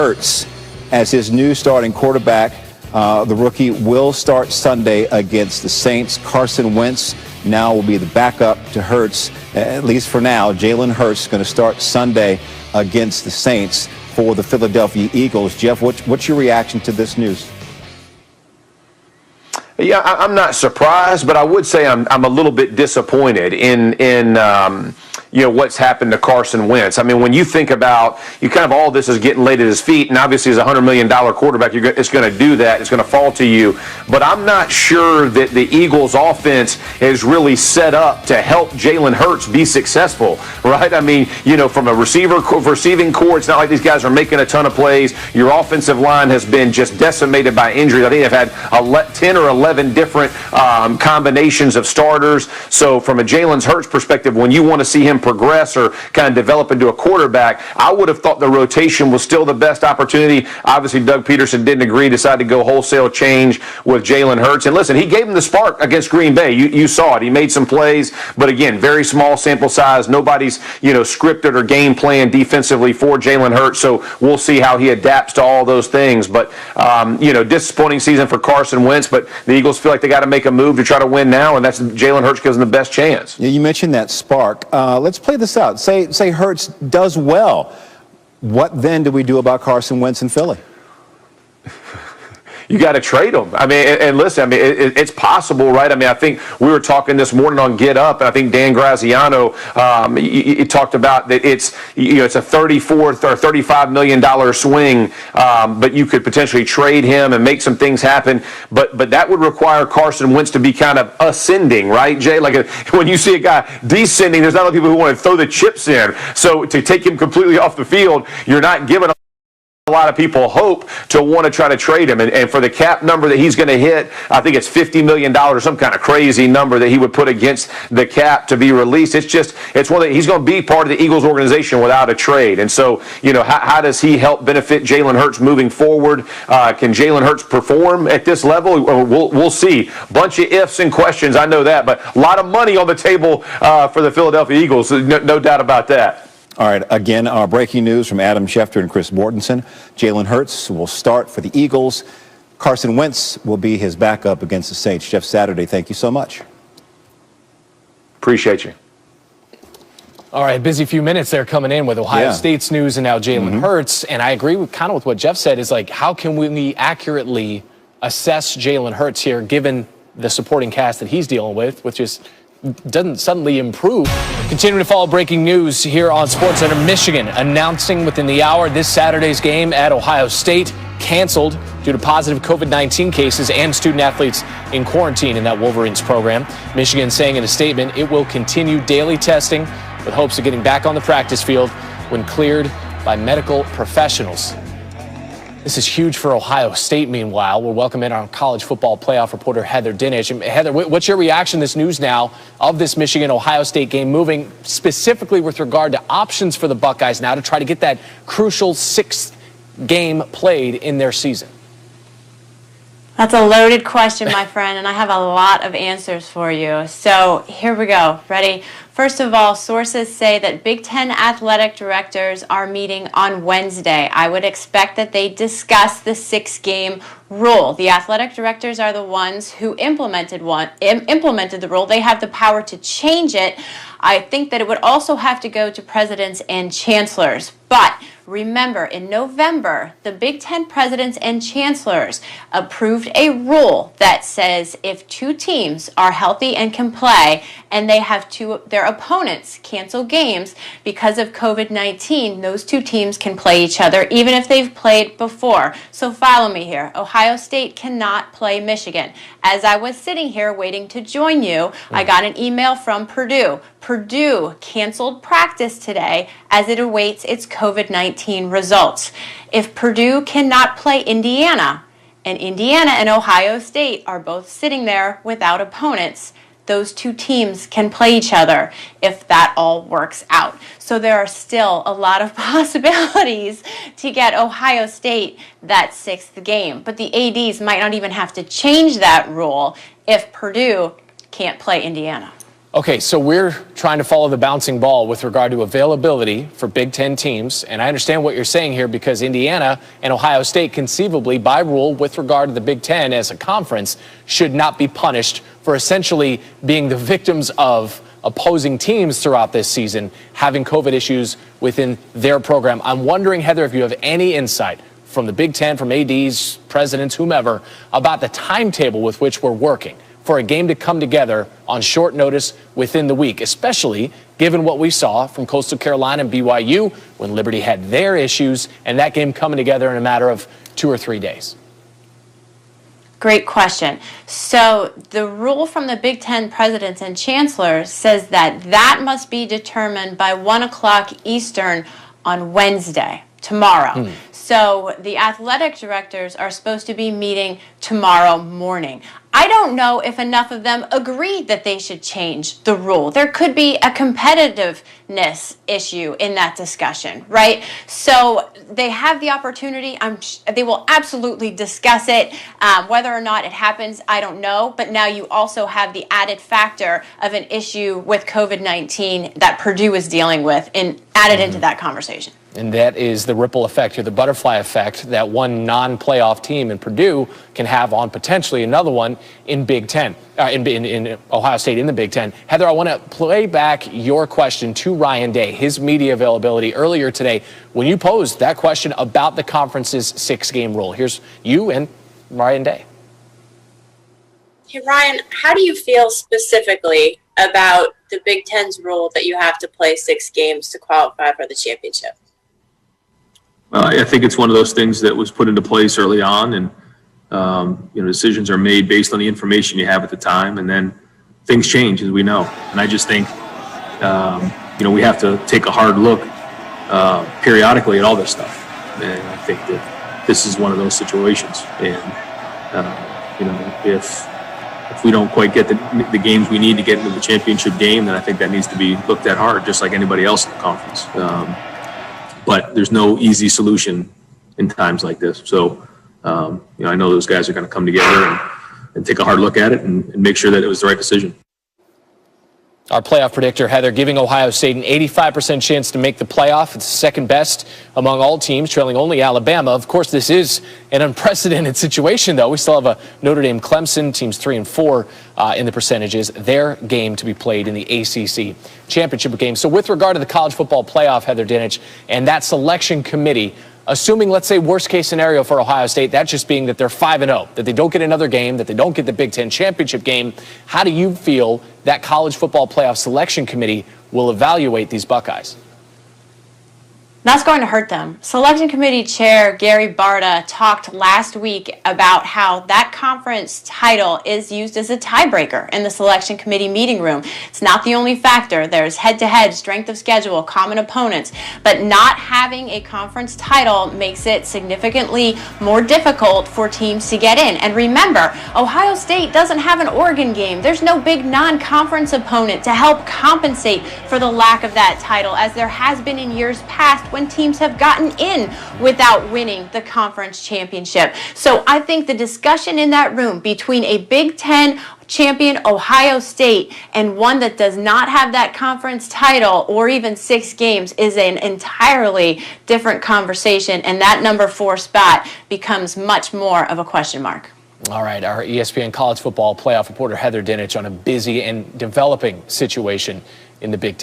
Hurts as his new starting quarterback. The rookie will start Sunday against the Saints. Carson Wentz now will be the backup to Hurts, at least for now. Jalen Hurts is going to start Sunday against the Saints for the Philadelphia Eagles. Jeff, what's your reaction to this news? Yeah, I'm not surprised, but I would say I'm a little bit disappointed in what's happened to Carson Wentz. I mean, when you think about kind of all this is getting laid at his feet, and obviously as a $100 million quarterback, it's going to do that. It's going to fall to you. But I'm not sure that the Eagles' offense is really set up to help Jalen Hurts be successful, right? I mean, from a receiving core, it's not like these guys are making a ton of plays. Your offensive line has been just decimated by injuries. I think they've had 10 or 11 different combinations of starters. So from a Jalen Hurts perspective, when you want to see him progress or kind of develop into a quarterback, I would have thought the rotation was still the best opportunity. Obviously, Doug Peterson didn't agree, decided to go wholesale change with Jalen Hurts. And listen, he gave him the spark against Green Bay. You saw it. He made some plays, but again, very small sample size. Nobody's, scripted or game plan defensively for Jalen Hurts. So we'll see how he adapts to all those things. But, disappointing season for Carson Wentz, but the Eagles feel like they got to make a move to try to win now, and that's Jalen Hurts gives them the best chance. Yeah, you mentioned that spark. Let's play this out. Say Hurts does well. What then do we do about Carson Wentz in Philly? You got to trade him. I mean, and listen, I mean, it's possible, right? I mean, I think we were talking this morning on Get Up, and I think Dan Graziano he talked about that it's a $34 or $35 million swing, but you could potentially trade him and make some things happen. But that would require Carson Wentz to be kind of ascending, right, Jay? Like when you see a guy descending, there's not a lot of people who want to throw the chips in. So to take him completely off the field, you're not giving a lot of people hope to want to try to trade him. And for the cap number that he's going to hit, I think it's $50 million or some kind of crazy number that he would put against the cap to be released. It's one that he's going to be part of the Eagles organization without a trade. And so, how does he help benefit Jalen Hurts moving forward? Can Jalen Hurts perform at this level? We'll see. Bunch of ifs and questions, I know that, but a lot of money on the table for the Philadelphia Eagles, no doubt about that. All right, again, our breaking news from Adam Schefter and Chris Mortensen. Jalen Hurts will start for the Eagles. Carson Wentz will be his backup against the Saints. Jeff Saturday, thank you so much. Appreciate you. All right, busy few minutes there coming in with Ohio State's news and now Jalen Hurts. And I agree with what Jeff said is like, how can we accurately assess Jalen Hurts here given the supporting cast that he's dealing with, which is doesn't suddenly improve. Continuing to follow breaking news here on SportsCenter. Michigan announcing within the hour this Saturday's game at Ohio State canceled due to positive COVID-19 cases and student athletes in quarantine in that Wolverines program. Michigan saying in a statement it will continue daily testing with hopes of getting back on the practice field when cleared by medical professionals. This is huge for Ohio State, meanwhile. We'll welcome in our college football playoff reporter, Heather Dinich. And Heather, what's your reaction to this news now of this Michigan-Ohio State game moving specifically with regard to options for the Buckeyes now to try to get that crucial sixth game played in their season? That's a loaded question, my friend, and I have a lot of answers for you. So here we go. Ready? First of all, sources say that Big Ten athletic directors are meeting on Wednesday. I would expect that they discuss the six-game rule. The athletic directors are the ones who implemented the rule. They have the power to change it. I think that it would also have to go to presidents and chancellors. But remember, in November, the Big Ten presidents and chancellors approved a rule that says if two teams are healthy and can play and they have their opponents cancel games because of COVID-19, those two teams can play each other even if they've played before. So follow me here. Ohio State cannot play Michigan. As I was sitting here waiting to join you, I got an email from Purdue. Purdue canceled practice today as it awaits its COVID-19 results. If Purdue cannot play Indiana, and Indiana and Ohio State are both sitting there without opponents, those two teams can play each other if that all works out. So there are still a lot of possibilities to get Ohio State that sixth game. But the ADs might not even have to change that rule if Purdue can't play Indiana. Okay, so we're trying to follow the bouncing ball with regard to availability for Big Ten teams. And I understand what you're saying here because Indiana and Ohio State conceivably, by rule, with regard to the Big Ten as a conference, should not be punished for essentially being the victims of opposing teams throughout this season having COVID issues within their program. I'm wondering, Heather, if you have any insight from the Big Ten, from ADs, presidents, whomever, about the timetable with which we're working for a game to come together on short notice within the week, especially given what we saw from Coastal Carolina and BYU when Liberty had their issues and that game coming together in a matter of 2 or 3 days. Great question. So the rule from the Big Ten presidents and chancellors says that must be determined by 1 o'clock Eastern on Wednesday, tomorrow. So the athletic directors are supposed to be meeting tomorrow morning. I don't know if enough of them agree that they should change the rule. There could be a competitiveness issue in that discussion, right? So they have the opportunity. They will absolutely discuss it. Whether or not it happens, I don't know. But now you also have the added factor of an issue with COVID-19 that Purdue is dealing with and added into that conversation. And that is the ripple effect or the butterfly effect that one non-playoff team in Purdue can have on potentially another one in Big Ten, in Ohio State in the Big Ten. Heather, I want to play back your question to Ryan Day, his media availability earlier today when you posed that question about the conference's 6-game rule. Here's you and Ryan Day. Hey, Ryan, how do you feel specifically about the Big Ten's rule that you have to play 6 games to qualify for the championship? I think it's one of those things that was put into place early on, and decisions are made based on the information you have at the time, and then things change, as we know. And I just think we have to take a hard look periodically at all this stuff. And I think that this is one of those situations. And if we don't quite get the games we need to get into the championship game, then I think that needs to be looked at hard, just like anybody else in the conference. But there's no easy solution in times like this. So, I know those guys are going to come together and take a hard look at it and make sure that it was the right decision. Our playoff predictor, Heather, giving Ohio State an 85% chance to make the playoff. It's second best among all teams, trailing only Alabama. Of course, this is an unprecedented situation, though. We still have a Notre Dame Clemson, teams 3 and 4 in the percentages, their game to be played in the ACC championship game. So with regard to the college football playoff, Heather Dinich, and that selection committee, assuming, let's say, worst case scenario for Ohio State, that just being that they're 5-0, that they don't get another game, that they don't get the Big Ten championship game, how do you feel that college football playoff selection committee will evaluate these Buckeyes? That's going to hurt them. Selection Committee Chair Gary Barta talked last week about how that conference title is used as a tiebreaker in the Selection Committee meeting room. It's not the only factor. There's head-to-head, strength of schedule, common opponents. But not having a conference title makes it significantly more difficult for teams to get in. And remember, Ohio State doesn't have an Oregon game. There's no big non-conference opponent to help compensate for the lack of that title, as there has been in years past when teams have gotten in without winning the conference championship. So I think the discussion in that room between a Big Ten champion Ohio State and one that does not have that conference title or even 6 games is an entirely different conversation, and that number 4 spot becomes much more of a question mark. All right, our ESPN college football playoff reporter Heather Dinich on a busy and developing situation in the Big Ten.